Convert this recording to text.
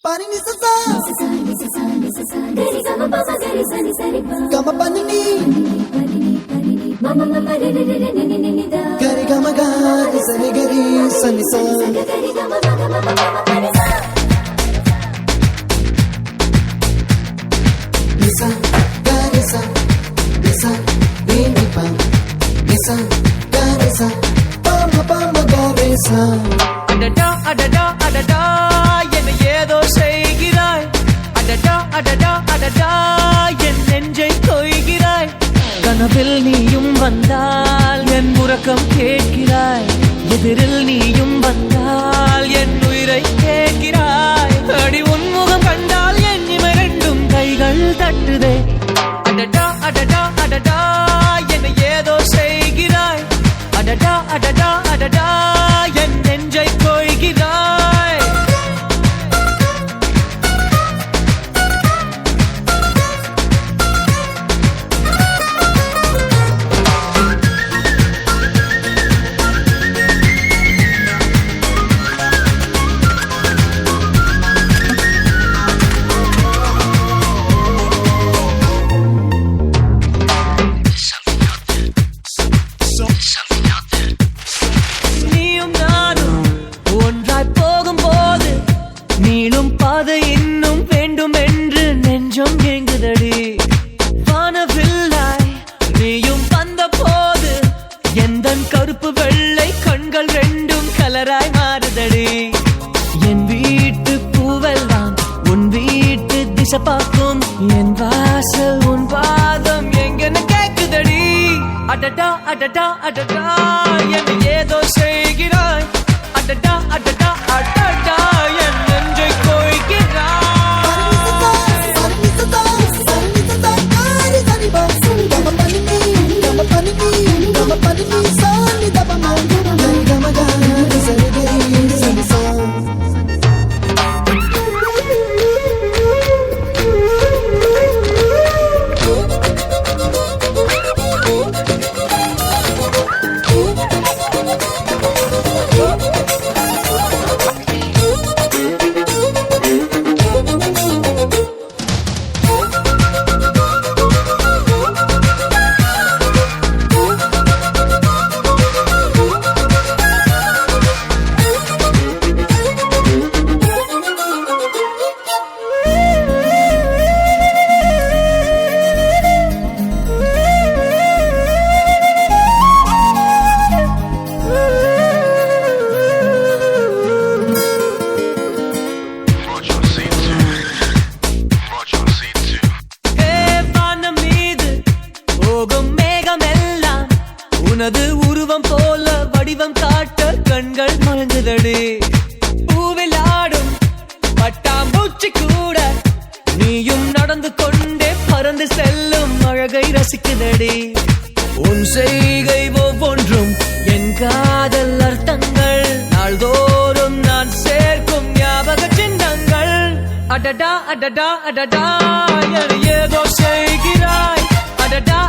Pani sa sa gari gama papa gari sani sani pa gama pani ni mama mama re re re re ni ni ni da gari gama gari sani sa gari gama gama mama pani sa nisa gari sa nisa ni pa nisa gari sa pama pama gari sa adada adada adada என்னை ஏதோ செய்கிறாய் அடடா அடடா அடடா என் நெஞ்சை கொய்கிறாய் கனவில் நீயும் வந்தால் என் உறக்கம் கேட்கிறாய் எதிரில் நீயும் வந்தால் என் உயிரை கேட்கிறாய் அடி உன்முகம் கண்டால் என் இமை ரெண்டும் கைகள் தட்டுதே அடடா அடடா அடடா என்னை ஏதோ செய்கிறாய் அடடா அடடா அடடா என் நெஞ்சை கொய்கிறாய் பாதை இன்னும் வேண்டும் என்று நெஞ்சம் ஏங்குதடி வானவில்லாய் நீயும் வந்த போது எந்தன் கருப்பு வெள்ளை கண்கள் ரெண்டும் கலராய் மாறுதடி என் வீட்டு பூவெல்லாம் உன் வீட்டு திசை பார்க்கும் என் வாசல் உன் பாதம் எங்கன்னு கேக்குதடி அடடா அடடா அடடா என்னை ஏதோ செய்கிறாய் அடடா அடடா அடடா என் நெஞ்சை உனது உருவம் போல வடிவம் காட்ட கண்கள் மலர்ந்ததடி பூவில் ஆடும் பட்டாம்பூச்சி கூட நீயும் நடந்து கொண்டே பறந்து செல்லும் அழகை ரசிக்குதடி உன் செய்கை ஒவ்வொன்றும் என் காதல் அர்த்தங்கள் நாள்தோறும் நான் சேர்க்கும் ஞாபக சின்னங்கள் அடடா அடடா அடடா ஏதோ செய்கிறாய் அடடா